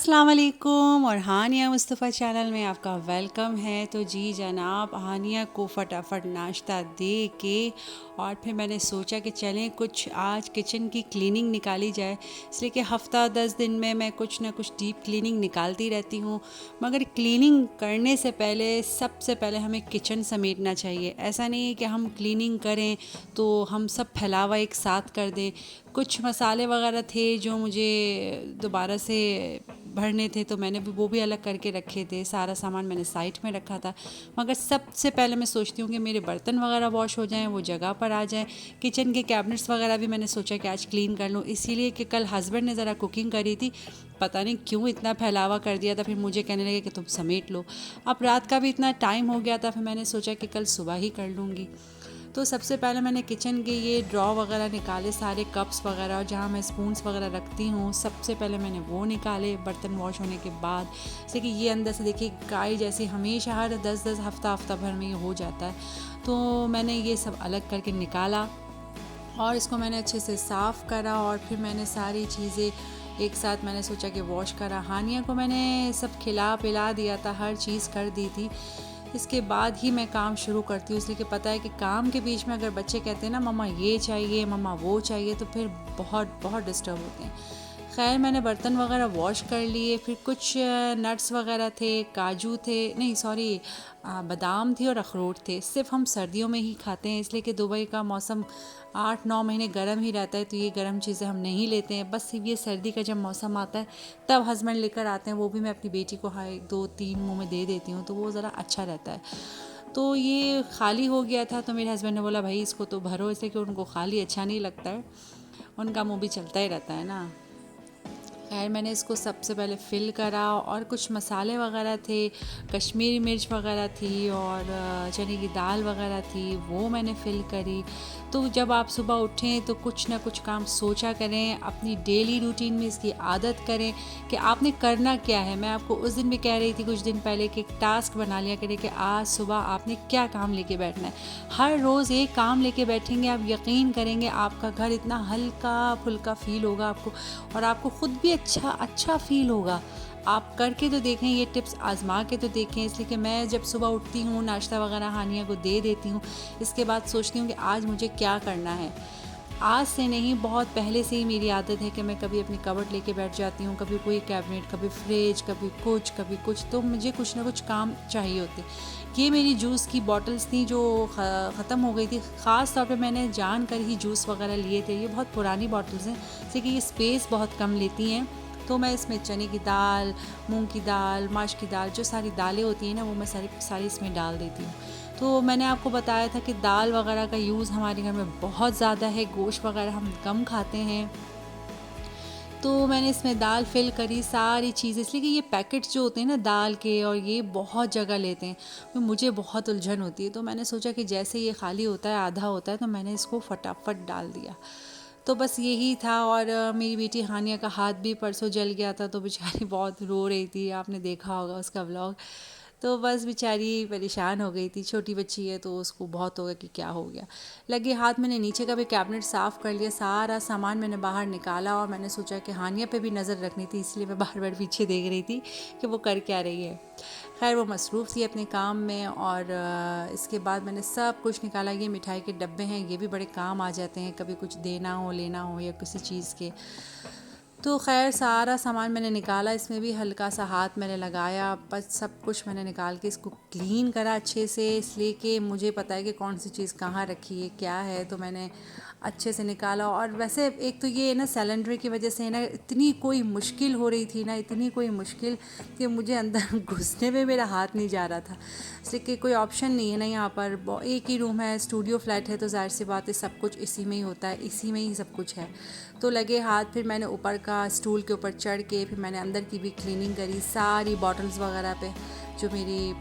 अस्सलाम वालेकुम और हानिया मुस्तफ़ा चैनल में आपका वेलकम है। तो जी जनाब, हानिया को फटाफट नाश्ता दे के और फिर मैंने सोचा कि चलें कुछ आज किचन की क्लीनिंग निकाली जाए, इसलिए कि हफ़्ता 10 दिन में मैं कुछ ना कुछ डीप क्लीनिंग निकालती रहती हूँ। मगर क्लीनिंग करने से पहले सबसे पहले हमें किचन समेटना चाहिए। ऐसा नहीं है कि हम क्लीनिंग करें तो हम सब फैलावा एक साथ कर दें। कुछ मसाले वगैरह थे जो मुझे दोबारा से भरने थे, तो मैंने भी वो भी अलग करके रखे थे। सारा सामान मैंने साइड में रखा था। मगर सबसे पहले मैं सोचती हूँ कि मेरे बर्तन वगैरह वॉश हो जाएं, वो जगह पर आ जाएं। किचन के कैबिनेट्स वगैरह भी मैंने सोचा कि आज क्लीन कर लूँ, इसीलिए कि कल हस्बैंड ने ज़रा कुकिंग करी थी, पता नहीं क्यों इतना फैलावा कर दिया था। फिर मुझे कहने लगे कि तुम समेट लो। अब रात का भी इतना टाइम हो गया था, फिर मैंने सोचा कि कल सुबह ही कर लूँगी। तो सबसे पहले मैंने किचन के ये ड्रॉ वगैरह निकाले, सारे कप्स वगैरह और जहाँ मैं स्पून्स वगैरह रखती हूँ, सबसे पहले मैंने वो निकाले बर्तन वॉश होने के बाद। जैसे कि ये अंदर से देखिए गाय जैसे हमेशा हर 10-10 हफ्ता भर में ये हो जाता है। तो मैंने ये सब अलग करके निकाला और इसको मैंने अच्छे से साफ़ करा और फिर मैंने सारी चीज़ें एक साथ मैंने सोचा कि वॉश करा। हानिया को मैंने सब खिला पिला दिया था, हर चीज़ कर दी थी। इसके बाद ही मैं काम शुरू करती हूँ, इसलिए कि पता है कि काम के बीच में अगर बच्चे कहते हैं ना मम्मा ये चाहिए मम्मा वो चाहिए, तो फिर बहुत बहुत डिस्टर्ब होते हैं। खैर मैंने बर्तन वगैरह वॉश कर लिए, फिर कुछ नट्स वगैरह थे, काजू थे, नहीं सॉरी बादाम थी और अखरोट थे। सिर्फ हम सर्दियों में ही खाते हैं, इसलिए कि दुबई का मौसम 8-9 महीने गर्म ही रहता है, तो ये गर्म चीज़ें हम नहीं लेते हैं। बस ये सर्दी का जब मौसम आता है तब हस्बैंड लेकर आते हैं, वो भी मैं अपनी बेटी को हाँ 2-3 मुँह में दे देती हूँ, तो वो ज़रा अच्छा रहता है। तो ये खाली हो गया था, तो मेरे हस्बैंड ने बोला भाई इसको तो भरो, इसलिए कि उनको खाली अच्छा नहीं लगता है, उनका मुँह भी चलता ही रहता है ना। खैर मैंने इसको सबसे पहले फ़िल करा और कुछ मसाले वगैरह थे, कश्मीरी मिर्च वगैरह थी और चने की दाल वगैरह थी, वो मैंने फ़िल करी। तो जब आप सुबह उठें तो कुछ ना कुछ काम सोचा करें, अपनी डेली रूटीन में इसकी आदत करें कि आपने करना क्या है। मैं आपको उस दिन भी कह रही थी कुछ दिन पहले कि एक टास्क बना लिया करें कि आज सुबह आपने क्या काम लेके बैठना है। हर रोज़ एक काम लेके बैठेंगे, आप यकीन करेंगे आपका घर इतना हल्का फुल्का फ़ील होगा आपको, और आपको ख़ुद भी अच्छा फ़ील होगा। आप करके तो देखें, ये टिप्स आज़मा के तो देखें। इसलिए कि मैं जब सुबह उठती हूँ नाश्ता वगैरह हानिया को दे देती हूँ, इसके बाद सोचती हूँ कि आज मुझे क्या करना है। आज से नहीं, बहुत पहले से ही मेरी आदत है कि मैं कभी अपनी कबर्ड लेके बैठ जाती हूँ, कभी कोई कैबिनेट, कभी फ्रिज, कभी कुछ, तो मुझे कुछ ना कुछ काम चाहिए होते। ये मेरी जूस की बॉटल्स थी जो ख़त्म हो गई थी, ख़ास तौर पे मैंने जान कर ही जूस वगैरह लिए थे। ये बहुत पुरानी बॉटल्स हैं, जैसे कि ये स्पेस बहुत कम लेती हैं। तो मैं इसमें चने की दाल, मूंग की दाल, माश की दाल, जो सारी दालें होती हैं ना, वो मैं सारी इसमें डाल देती हूँ। तो मैंने आपको बताया था कि दाल वगैरह का यूज़ हमारे घर में बहुत ज़्यादा है, गोश्त वगैरह हम कम खाते हैं। तो मैंने इसमें दाल फिल करी सारी चीज़, इसलिए कि ये पैकेट्स जो होते हैं ना दाल के, और ये बहुत जगह लेते हैं, तो मुझे बहुत उलझन होती है। तो मैंने सोचा कि जैसे ये खाली होता है, आधा होता है, तो मैंने इसको फटाफट डाल दिया। तो बस यही था। और मेरी बेटी हानिया का हाथ भी परसों जल गया था, तो बेचारी बहुत रो रही थी, आपने देखा होगा उसका व्लॉग। तो बस बेचारी परेशान हो गई थी, छोटी बच्ची है तो उसको बहुत होगा कि क्या हो गया। लगे हाथ मैंने नीचे का भी कैबिनेट साफ़ कर लिया, सारा सामान मैंने बाहर निकाला, और मैंने सोचा कि हानिया पे भी नज़र रखनी थी, इसलिए मैं बार बार पीछे देख रही थी कि वो कर क्या रही है। खैर वो मसरूफ़ थी अपने काम में। और इसके बाद मैंने सब कुछ निकाला। ये मिठाई के डब्बे हैं, ये भी बड़े काम आ जाते हैं, कभी कुछ देना हो, लेना हो या किसी चीज़ के। तो खैर सारा सामान मैंने निकाला, इसमें भी हल्का सा हाथ मैंने लगाया, बस सब कुछ मैंने निकाल के इसको क्लीन करा अच्छे से, इसलिए कि मुझे पता है कि कौन सी चीज़ कहाँ रखी है, क्या है। तो मैंने अच्छे से निकाला। और वैसे एक तो ये ना सिलेंडर की वजह से ना इतनी कोई मुश्किल हो रही थी ना, इतनी कोई मुश्किल कि मुझे अंदर घुसने में मेरा हाथ नहीं जा रहा था, इसलिए कि कोई ऑप्शन नहीं है ना यहाँ पर। एक ही रूम है, स्टूडियो फ्लैट है, तो जाहिर सी बात है सब कुछ इसी में ही होता है, इसी में ही सब कुछ है। तो लगे हाथ, फिर मैंने ऊपर का स्टूल के ऊपर चढ़ के फिर मैंने अंदर की भी क्लीनिंग करी, सारी बॉटल्स वगैरह पे जो मेरी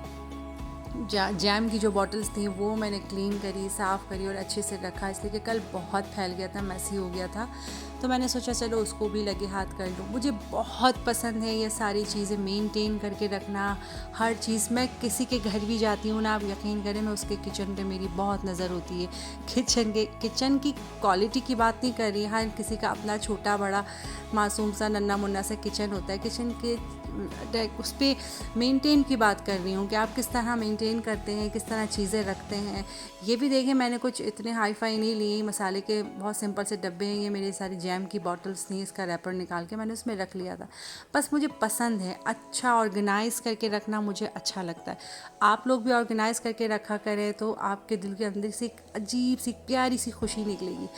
जैम की जो बॉटल्स थी वो मैंने क्लीन करी, साफ़ करी और अच्छे से रखा, इसलिए कि कल बहुत फैल गया था, मैसी हो गया था। तो मैंने सोचा चलो उसको भी लगे हाथ कर लूँ। मुझे बहुत पसंद है ये सारी चीज़ें मेंटेन करके रखना, हर चीज़। मैं किसी के घर भी जाती हूँ ना, आप यकीन करें, मैं उसके किचन पे मेरी बहुत नज़र होती है। किचन की क्वालिटी की बात नहीं कर रही, हाँ किसी का अपना छोटा बड़ा मासूम सा नन्ना मुन्ना सा किचन होता है, किचन के उस पर मेंटेन की बात कर रही हूँ कि आप किस तरह मेंटेन करते हैं, किस तरह चीज़ें रखते हैं। ये भी देखें, मैंने कुछ इतने हाई फाई नहीं लिए, मसाले के बहुत सिंपल से डब्बे हैं। ये मेरी सारी जैम की बॉटल्स थी, इसका रैपर निकाल के मैंने उसमें रख लिया था। बस मुझे पसंद है, अच्छा ऑर्गेनाइज़ करके रखना मुझे अच्छा लगता है। आप लोग भी ऑर्गेनाइज़ करके रखा करें तो आपके दिल के अंदर से एक अजीब सी प्यारी सी खुशी निकलेगी।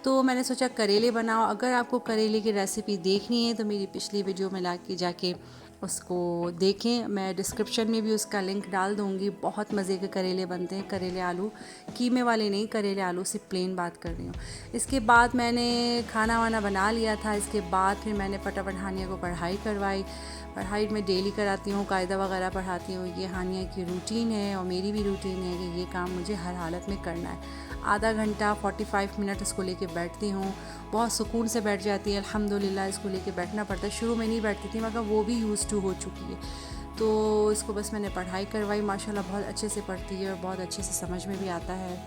तो मैंने सोचा करेले बनाओ। अगर आपको करेले की रेसिपी देखनी है तो मेरी पिछली वीडियो में जाके उसको देखें, मैं डिस्क्रिप्शन में भी उसका लिंक डाल दूँगी। बहुत मज़े के करेले बनते हैं, करेले आलू, कीमे वाले नहीं, करेले आलू से प्लेन बात कर रही हूँ। इसके बाद मैंने खाना वाना बना लिया था। इसके बाद फिर मैंने फटाफट हानिया को पढ़ाई करवाई। पढ़ाई मैं डेली कराती हूँ, कायदा वगैरह पढ़ाती हूँ। ये हानिया की रूटीन है और मेरी भी रूटीन है कि ये काम मुझे हर हालत में करना है। आधा घंटा 45 मिनट इसको लेके बैठती हूँ, बहुत सुकून से बैठ जाती है अल्हम्दुलिल्लाह। इसको लेके बैठना पड़ता है, शुरू में नहीं बैठती थी मगर वो भी यूज़ टू हो चुकी है। तो इसको बस मैंने पढ़ाई करवाई, माशाल्लाह बहुत अच्छे से पढ़ती है और बहुत अच्छे से समझ में भी आता है।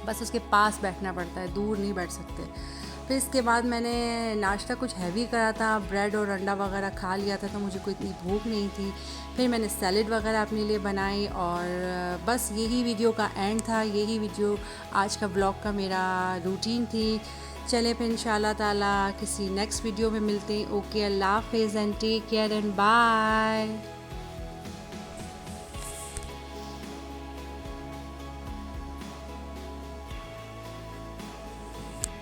बस उसके पास बैठना पड़ता है, दूर नहीं बैठ सकते। फिर इसके बाद मैंने नाश्ता कुछ हैवी करा था, ब्रेड और अंडा वगैरह खा लिया था, तो मुझे कोई इतनी भूख नहीं थी। फिर मैंने सैलेड वगैरह अपने लिए बनाई और बस यही वीडियो का एंड था। यही वीडियो आज का ब्लॉग का मेरा रूटीन थी। चले फिर इंशाल्लाह ताला किसी नेक्स्ट वीडियो में मिलते हैं। ओके, अल्लाह हाफिज़ and take care and bye.